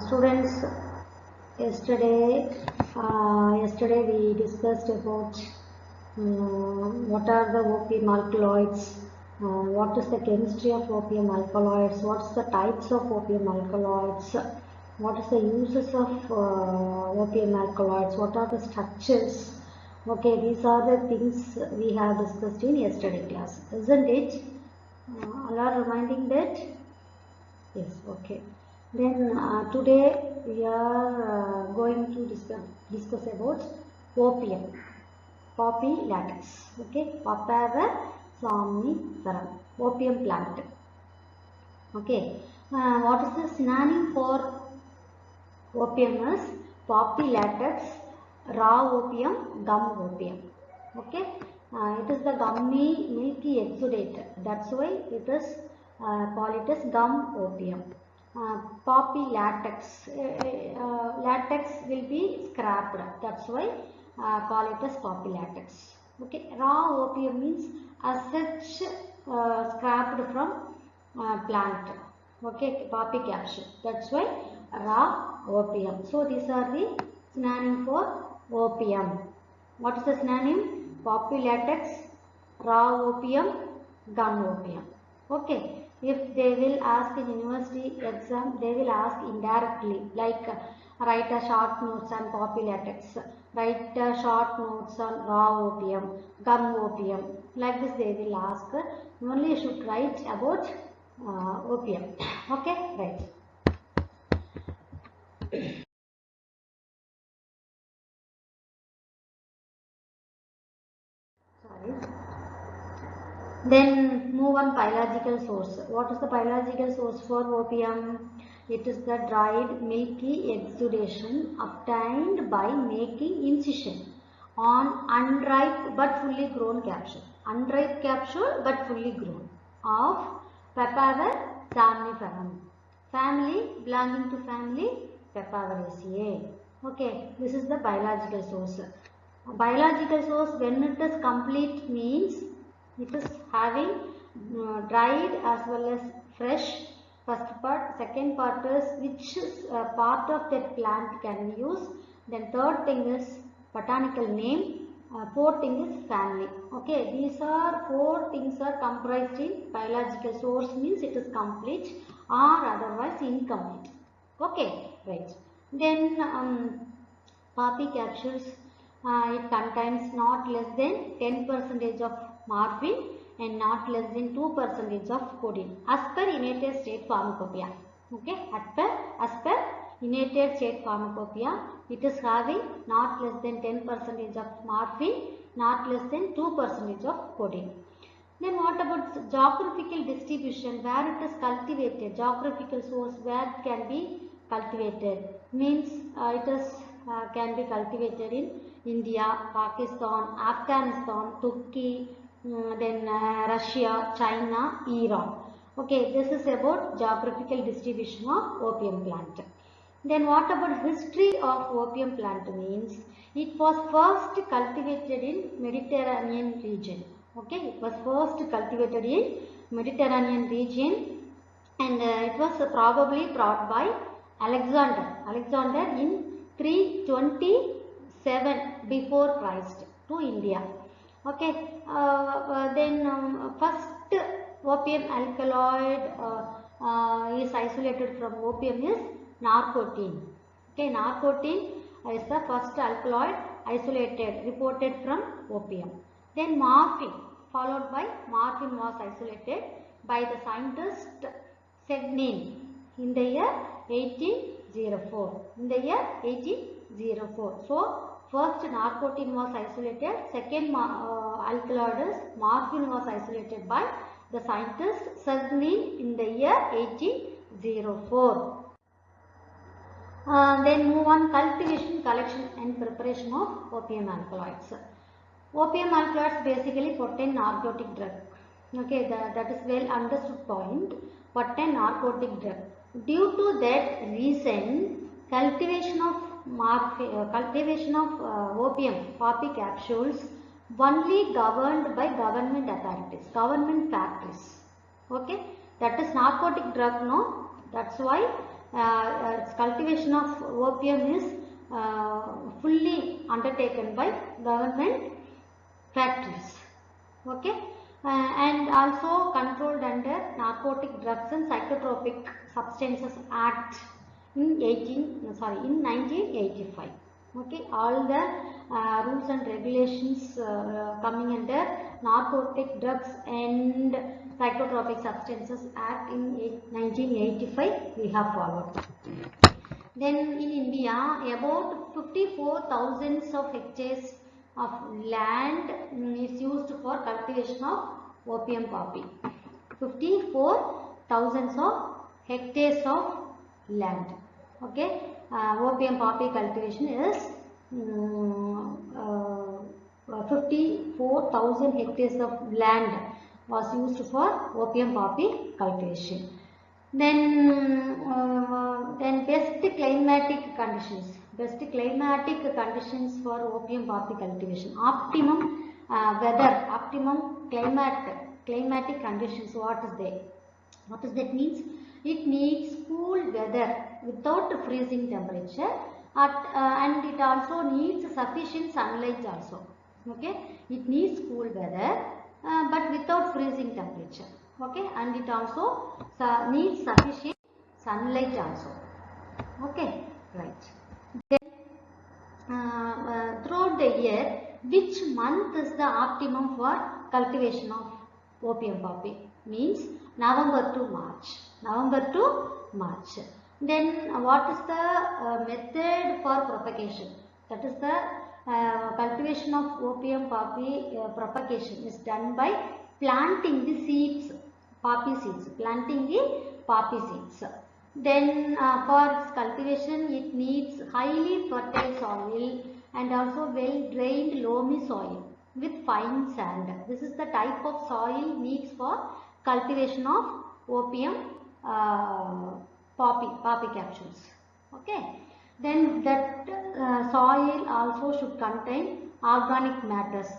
Students, yesterday we discussed about what are the opium alkaloids, what is the chemistry of opium alkaloids, what's the types of opium alkaloids, what is the uses of opium alkaloids, what are the structures. Okay, these are the things we have discussed in yesterday class, isn't it? All are reminding that? Yes, okay. Then today we are going to discuss about opium, poppy latex. Okay, Papaver somniferum, opium plant. Okay, what is the synonym for opium is poppy latex, raw opium, gum opium. Okay, it is the gummy milky exudate. That's why it is called it as gum opium. Poppy latex. Latex will be scrapped. That's why call it as poppy latex. Okay, raw opium means as such scrapped from plant. Okay, poppy capsule. That's why raw opium. So these are the synonym for opium. What is the synonym? Poppy latex, raw opium, gum opium. Okay. If they will ask in university exam, they will ask indirectly, like write a short notes on poppy latex, write a short notes on raw opium, gum opium. Like this they will ask. Only you should write about opium. Okay, right. Sorry. Then move on biological source. What is the biological source for opium? It is the dried milky exudation obtained by making incision on unripe but fully grown capsule. Unripe capsule but fully grown of Papaver somniferum. Family belonging to family Papaveraceae. Okay, this is the biological source. A biological source when it is complete means it is having dried as well as fresh. First part. Second part is which part of that plant can we use. Then third thing is botanical name. Fourth thing is family. Okay, these are four things are comprised in biological source means it is complete or otherwise incomplete. Okay, right. Then poppy capsules. It contains not less than 10% of morphine and not less than 2% of codeine as per United States Pharmacopoeia. Okay, as per United States Pharmacopoeia, it is having not less than 10% of morphine, not less than 2% of codeine. Then what about geographical distribution, where it is cultivated? Geographical source where it can be cultivated means it is can be cultivated in India, Pakistan, Afghanistan, Turkey, then Russia, China, Iran. Okay, this is about geographical distribution of opium plant. Then what about history of opium plant means it was first cultivated in Mediterranean region. Okay, it was first cultivated in Mediterranean region and it was probably brought by Alexander in 327 before Christ to India. Okay, then first opium alkaloid is isolated from opium is narcotine. Okay, narcotine is the first alkaloid isolated, reported from opium. Then morphine, followed by morphine was isolated by the scientist Segnin in the year 1804. In the year 1804. So, first narcotine was isolated, second alkaloid is morphine was isolated by the scientist Segnin in the year 1804. Then move on cultivation, collection and preparation of opium alkaloids. Opium alkaloids basically potent narcotic drug. Okay, that is well understood point. Potent narcotic drug. Due to that reason, cultivation of opium poppy capsules only governed by government authorities, government factories. Okay, that is narcotic drug. No, that's why its cultivation of opium is fully undertaken by government factories. Okay, and also controlled under Narcotic Drugs and Psychotropic Substances Act in 1985. Okay, all the rules and regulations coming under Narcotic Drugs and Psychotropic Substances Act in 1985 we have followed. Then in India, about 54,000 of hectares of land is used for cultivation of opium poppy. 54,000 of hectares of land. Okay, opium poppy cultivation is 54,000 hectares of land was used for opium poppy cultivation. Then best climatic conditions. Best climatic conditions for opium poppy cultivation. Optimum weather, optimum climatic conditions. What is that? What does that means? It needs cool weather without freezing temperature, and it also needs sufficient sunlight also. Okay, it needs cool weather but without freezing temperature. Okay, and it also needs sufficient sunlight also. Okay, right. Then throughout the year, which month is the optimum for cultivation of opium poppy? Means November to March. November to March. Then what is the method for propagation? That is the cultivation of opium poppy propagation is done by planting the seeds, poppy seeds, planting the poppy seeds. Then for its cultivation it needs highly fertile soil and also well drained loamy soil with fine sand. This is the type of soil needs for cultivation of opium poppy capsules. Okay. Then that soil also should contain organic matters,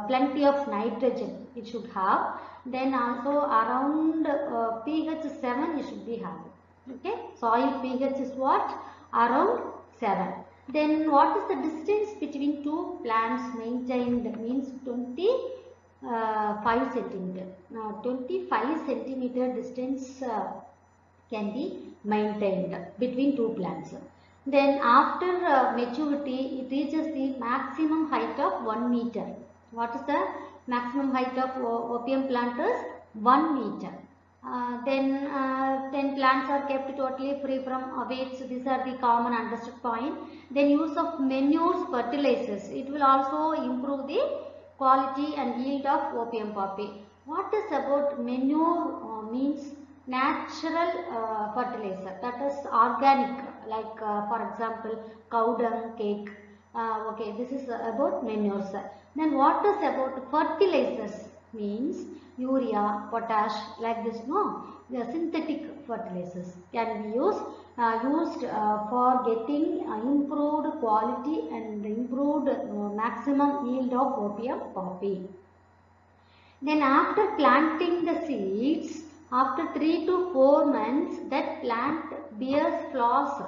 plenty of nitrogen it should have. Then also around pH 7 it should be having. Okay, soil pH is what? Around 7. Then what is the distance between two plants maintained? Means 25 centimeter. Now 25 centimeter distance can be maintained between two plants. Then after maturity, it reaches the maximum height of 1 meter. What is the maximum height of opium plant is? 1 meter. Then plants are kept totally free from weights. These are the common understood point. Then use of manures, fertilizers. It will also improve the quality and yield of opium poppy. What is about manure means natural fertilizer, that is organic, like for example cow dung cake. Okay, this is about manures. Then what is about fertilizers? Means urea, potash, like this. No, the synthetic fertilizers can be used for getting improved quality and improved maximum yield of opium poppy. Then after planting the seeds, after 3 to 4 months, that plant bears flowers.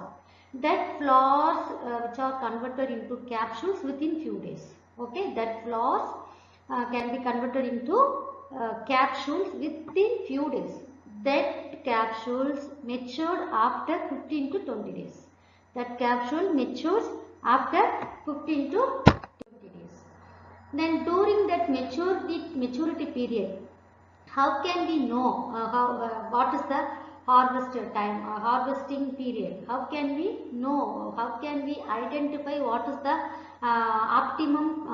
That flowers which are converted into capsules within few days. Okay, that flowers can be converted into capsules within few days. That capsules matured after 15 to 20 days. That capsule matures after 15 to 20 days. Then during that maturity period, how can we know what is the harvesting period? How can we know? How can we identify what is the optimum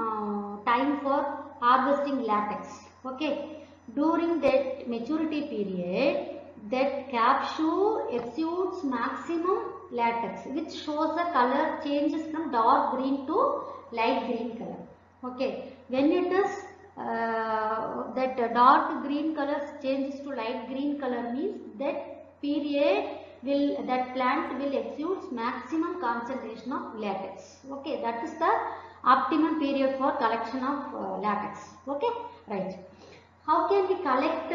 time for harvesting latex? Okay, during that maturity period, that capsule exudes maximum latex, which shows the color changes from dark green to light green color. Okay, when it is that dark green color changes to light green color, means that period that plant will exude maximum concentration of latex. Okay, that is the optimum period for collection of latex. Okay, right. How can we collect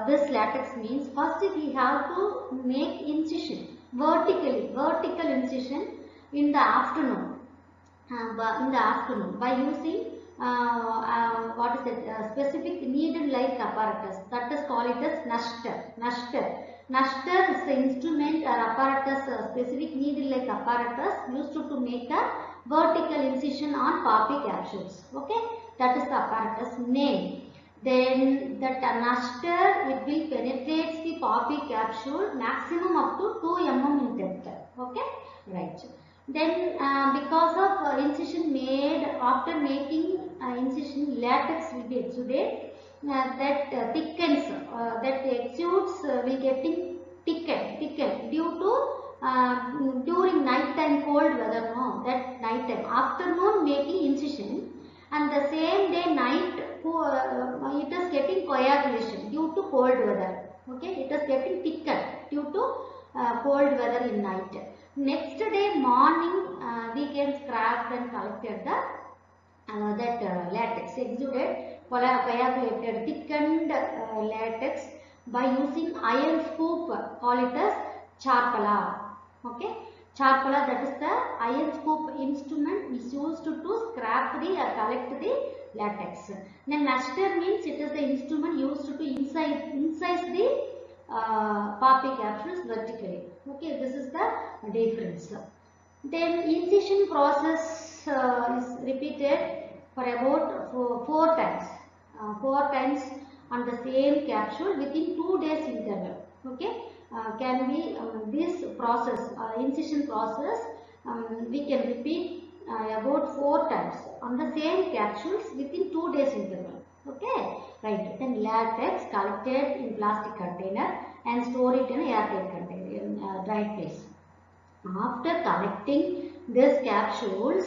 this latex? Means first we have to make incision. vertical incision in the afternoon. By using what is it, specific needle-like apparatus, that is called it as Nuster is the instrument or apparatus, specific needle-like apparatus used to make a vertical incision on poppy capsules. Okay, that is the apparatus name. Then that Nuster, it will penetrate the poppy capsule maximum up to 2 mm in depth. Okay, right. Then because of incision made after making incision, latex will be exuded, that thickens, that exudes will getting thickened due to during night time cold weather, no, that night time, afternoon making incision and the same day night it is getting coagulation due to cold weather. Okay, it is getting thickened due to cold weather in night. Next day morning we can scrap and collected the latex, exuded coagulated thickened latex by using iron scoop, call it as charpala. Okay, charpala, that is the iron scoop instrument is used to scrap the collect the latex. Then Nuster means it is the instrument used to incise the poppy capsules vertically. Okay, this is the difference. Then incision process is repeated for about four times. 4 times on the same capsule within 2 days interval. Okay, can be this process, incision process, we can repeat about 4 times on the same capsules within 2 days interval. Okay, right. Then latex collected in plastic container and store it in an airtight container in a dry place. After collecting these capsules,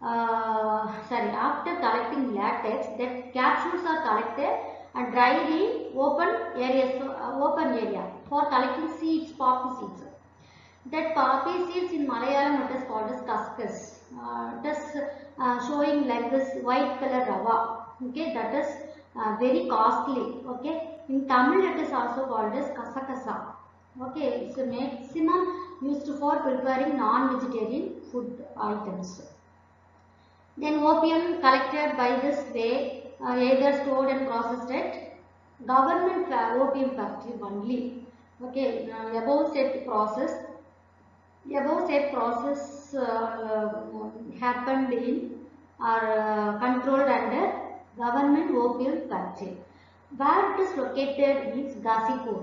after collecting latex, that capsules are collected and dried in open area for collecting seeds, poppy seeds. That poppy seeds in Malayalam it is called as kaskas. It is showing like this white color rava. Okay, that is very costly. Okay, in Tamil it is also called as kasakasa. Okay, it's a maximum used for preparing non-vegetarian food items. Then opium collected by this way, either stored and processed at government opium factory only. Okay, above said process happened in or controlled under government opium factory. Where it is located means Ghazipur.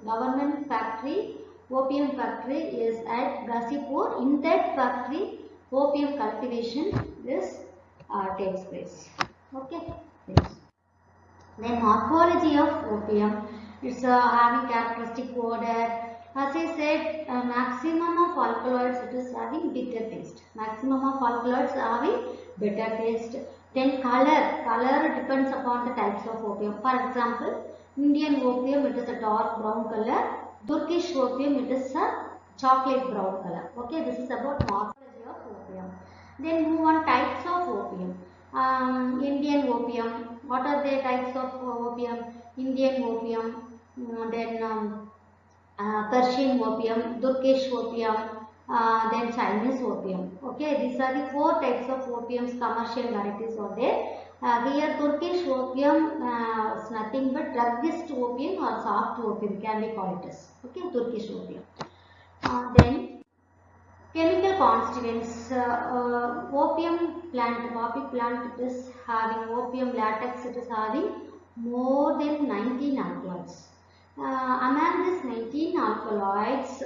Government factory, opium factory is at Ghazipur. In that factory, opium cultivation takes place. Okay. Yes. Then morphology of opium. It's having characteristic odor. As I said, maximum of alkaloids it is having bitter taste. Maximum of alkaloids are having bitter taste. Then color depends upon the types of opium. For example, Indian opium it is a dark brown color. Turkish opium it is a chocolate brown color. Okay, this is about morphology of opium. Then move on types of opium. Indian opium. What are the types of opium? Indian opium. Then Persian opium, Turkish opium, then Chinese opium. Okay, these are the 4 types of opiums, commercial varieties are there. Here Turkish opium is nothing but druggist opium or soft opium can be called it as. Okay, Turkish opium. Then chemical constituents. Opium plant, poppy plant is having opium latex, it is having more than 19 alkaloids. Among these 19 alkaloids,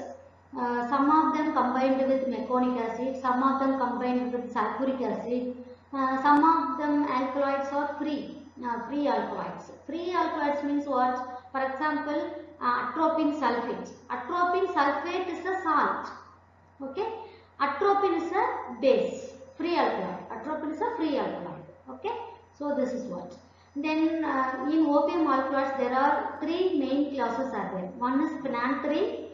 some of them combined with meconic acid, some of them combined with sulfuric acid, some of them alkaloids are free alkaloids. Free alkaloids means what? For example, atropine sulfate. Atropine sulfate is a salt. Okay, atropine is a base. Free alkaloid. Atropine is a free alkaloid. Okay, so this is what. Then in opium alkaloids there are 3 main classes are there. One is phenanthrene,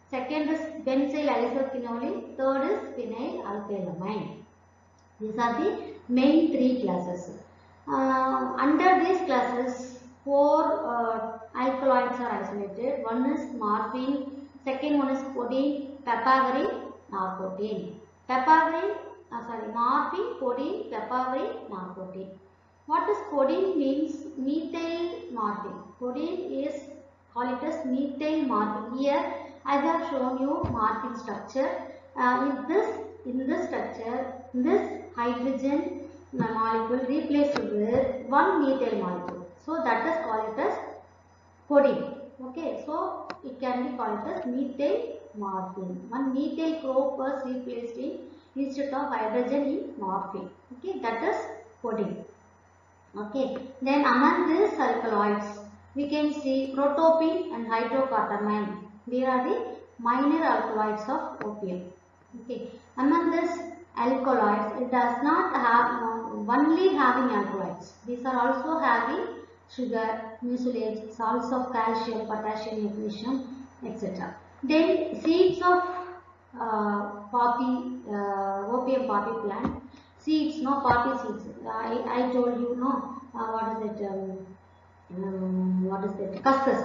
second is benzyl isophenol, third is phenyl alkylamine. These are the main 3 classes. Under these classes 4 alkaloids are isolated. One is morphine, Second one is codeine, papaverine, narcotin. Papaverine, morphine, codeine, papaverine, narcotin. What is codeine means? Methyl morphine. Codeine is called it as methyl morphine. Here I have shown you morphine structure. In this structure, this hydrogen molecule replaced with one methyl molecule. So that is called it as codeine. Okay, so it can be called as methyl morphine. One methyl group was replaced in instead of hydrogen in morphine. Okay, that is codeine. Okay, then among these alkaloids, we can see protopine and hydrocarbamine. They are the minor alkaloids of opium. Okay, among these alkaloids, it does not have only having alkaloids. These are also having sugar, mucilage, salts of calcium, potassium, magnesium, etc. Then seeds of opium poppy plant. Seeds, no poppy seeds. I told you, no, what is it? Cuscus.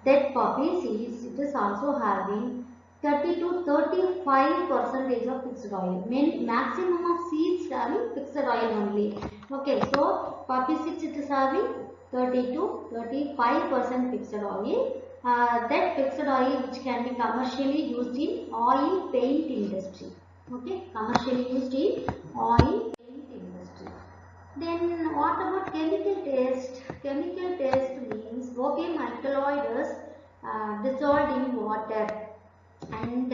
That poppy seeds, it is also having 30 to 35% of fixed oil. Maximum of seeds having fixed oil only. Okay, so poppy seeds it is having 30 to 35% fixed oil. That fixed oil which can be commercially used in oil paint industry. Okay, commercially used in oil paint industry. Then what about chemical test? Chemical test means opium alkaloid is dissolved in water and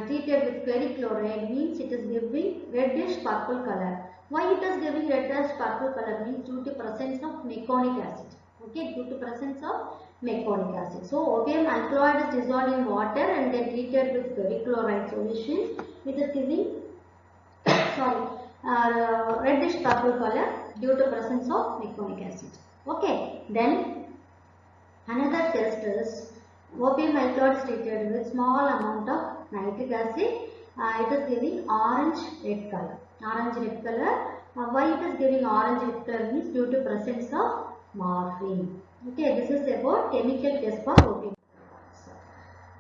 treated with perchlorate, means it is giving reddish purple color. Why it is giving reddish purple color means due to presence of meconic acid. Okay, due to presence of meconic acid. So opium alkaloid is dissolved in water and then treated with perchlorate solution. It is giving reddish purple color due to presence of meconic acid. Okay, then another test is opium alkaloid is treated with small amount of nitric acid. It is giving orange red color. Orange red color. Why it is giving orange red color means due to presence of morphine. Okay, this is about chemical test for opium.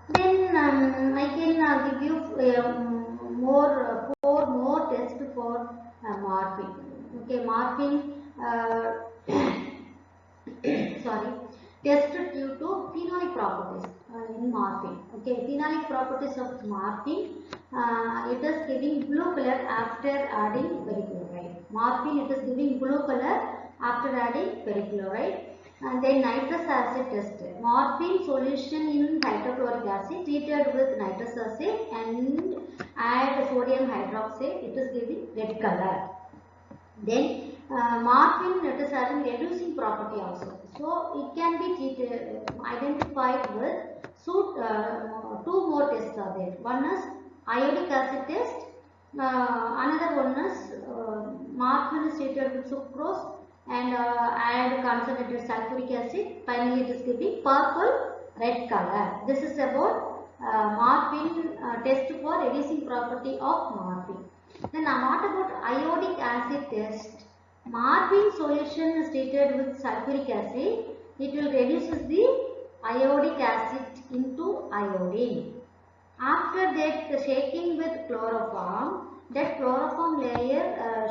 Then I can give you four more tests for morphine. Okay, morphine. Sorry, tested due to phenolic properties in morphine. Okay, phenolic properties of morphine. It is giving blue color after adding perchlorate. Morphine it is giving blue color after adding perchlorate. And then nitrous acid test. Morphine solution in hydrochloric acid treated with nitrous acid and add sodium hydroxide. It is giving red color. Then morphine it is having reducing property also. So it can be treated, identified with two more tests are there. One is iodic acid test. Another one is morphine is treated with sucrose and add concentrated sulfuric acid. Finally, it is giving purple red color. This is about morphine test for reducing property of morphine. Then what about iodic acid test? Morphine solution is treated with sulfuric acid. It will reduce the iodic acid into iodine. After that, shaking with chloroform, that chloroform layer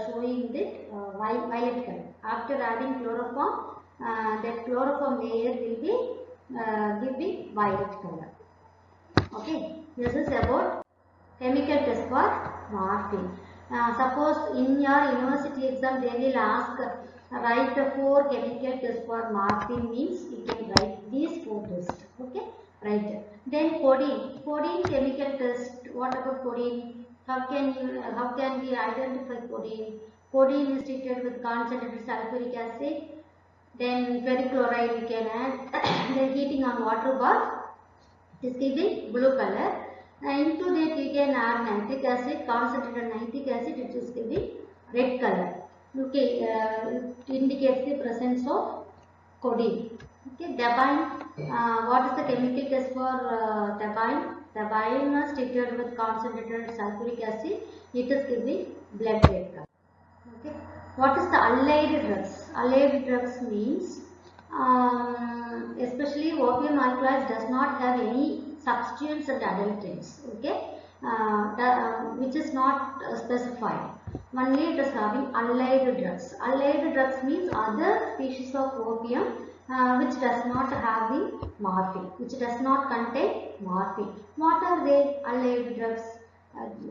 showing that violet color. After adding chloroform, that chloroform layer will be giving violet color. Okay, this is about chemical test for morphine. Suppose in your university exam they will ask write 4 chemical tests for morphine, means you can write these 4 tests. Okay, right. Then codeine. Codeine chemical test. What about codeine? How can we identify codeine? Codeine is treated with concentrated sulfuric acid. Then perchloride we can add. Then heating on water bath is giving blue color. Into that we can add nitric acid, concentrated nitric acid, it is giving red color. Okay, it indicates the presence of codeine. Okay, thabine. What is the chemical test for thabine? Thabine is treated with concentrated sulfuric acid. It is giving blood red color. Okay. What is the allied drugs? Allied drugs means especially opium alkaloids does not have any substituents and adulterants, okay, which is not specified. Only it is having allied drugs. Allied drugs means other species of opium which does not have the morphine, which does not contain morphine. What are they? Allied drugs.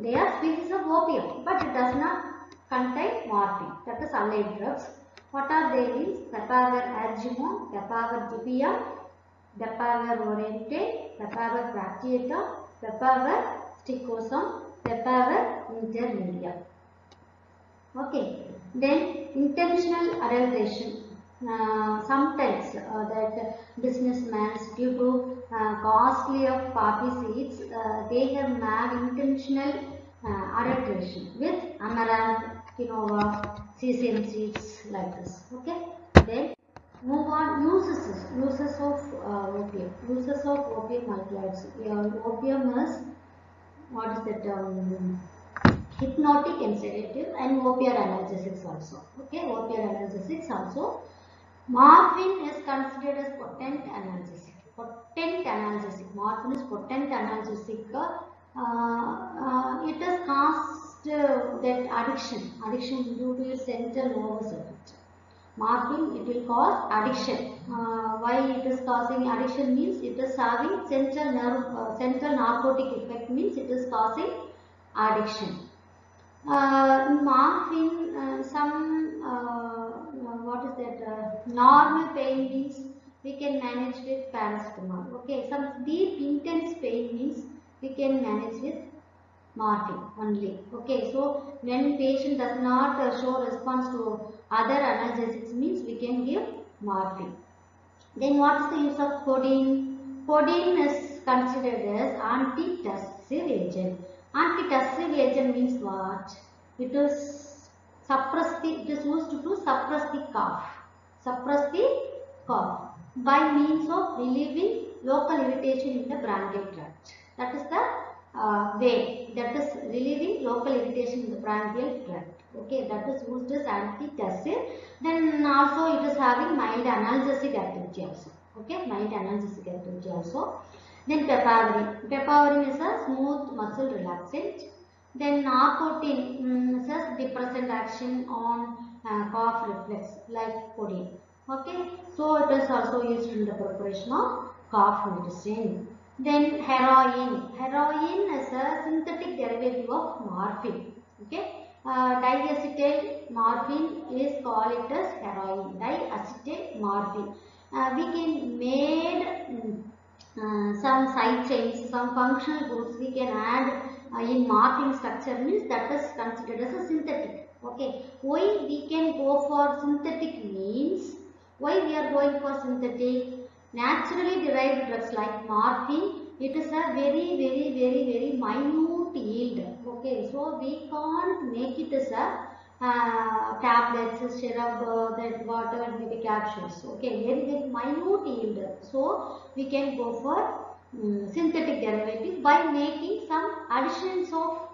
They are species of opium, but it does not contain morphine. That is allied drugs. What are they means? Papaver argemone, papaver dipium, papaver oriente, papaver bracteatum, papaver sticosum, papaver intermedia. Okay, then intentional adulteration. Sometimes that businessmen, due to costly of poppy seeds, they have made intentional adulteration with amaranth, quinoa, sesame seeds like this. Okay, then move on. Uses of opium. Uses of opium alkaloids. Opium is, what is that? Hypnotic and sedative, and opioid analgesics also. Okay, opioid analgesics also. Morphine is considered as potent analgesic. Potent analgesic. Morphine is potent analgesic. It has caused that addiction due to its central nervous effect. Morphine, it will cause addiction. Why it is causing addiction means it is having central narcotic effect, means it is causing addiction. Morphine, some what is that? Normal pain means we can manage with paracetamol. Okay, some deep intense pain means we can manage with morphine only. Okay, so when patient does not show response to other analgesics, means we can give morphine. Then what is the use of codeine? Codeine is considered as antitussive agent. Antitussive agent means what? It is it is used to suppress the cough. Suppress the cough by means of relieving local irritation in the bronchial tract. That is the way. That is relieving local irritation in the bronchial tract. Okay, that is used as antitussive. Then also it is having mild analgesic activity also. Okay, mild analgesic activity also. Then papaverine. Papaverine is a smooth muscle relaxant. Then narcotin is a depressant action on cough reflex like codeine. Okay, so it is also used in the preparation of cough medicine. Then heroin. Heroin is a synthetic derivative of morphine. Okay, diacetyl morphine is called it as heroin. Diacetyl morphine. We can made some side chains, some functional groups we can add in morphine structure, means that is considered as a synthetic. Okay, why we can go for synthetic means, why we are going for synthetic? Naturally derived drugs like morphine, it is a very minute yield. Okay, so we can't make it as a tablets, syrup, that whatever may be capsules. Okay, very minute yield. So we can go for synthetic derivative by making some additions of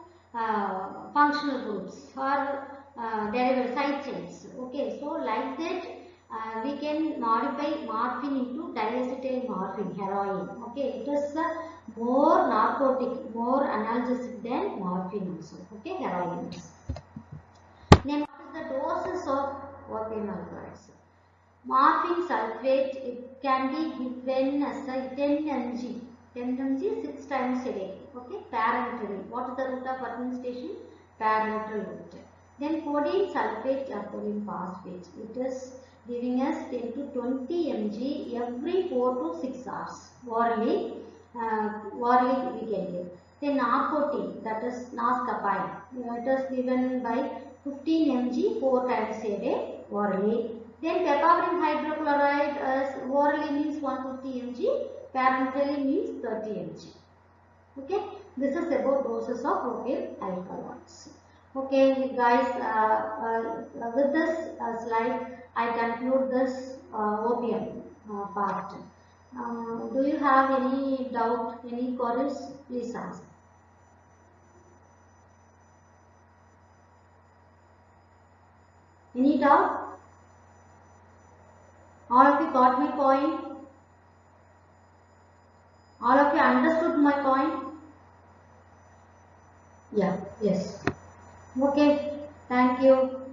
functional groups or derivative side chains. Okay, so like that we can modify morphine into diacetyl morphine, heroin. Okay, it is more narcotic, more analgesic than morphine also. Okay, heroin is. Then what is the doses of opium alkaloids? Morphine sulfate, it can be given as a 10 mg. 10 mg 6 times a day. Okay, parenterally. What is the route of administration? Parenteral route. Then codeine sulfate or codeine phosphate, it is giving us 10 to 20 mg every 4 to 6 hours. Orally we can give. Then narcotin, that is noscapine, it is given by 15 mg 4 times a day orally. Then papaverine hydrochloride as orally means 150 mg, parenterally means 30 mg. Okay, this is about doses of opium alkaloids. Okay, guys, with this slide, I conclude this opium part. Do you have any doubt, any queries? Please ask. Any doubt? All of you got my point? All of you understood my point? Yeah, yes. Okay, thank you.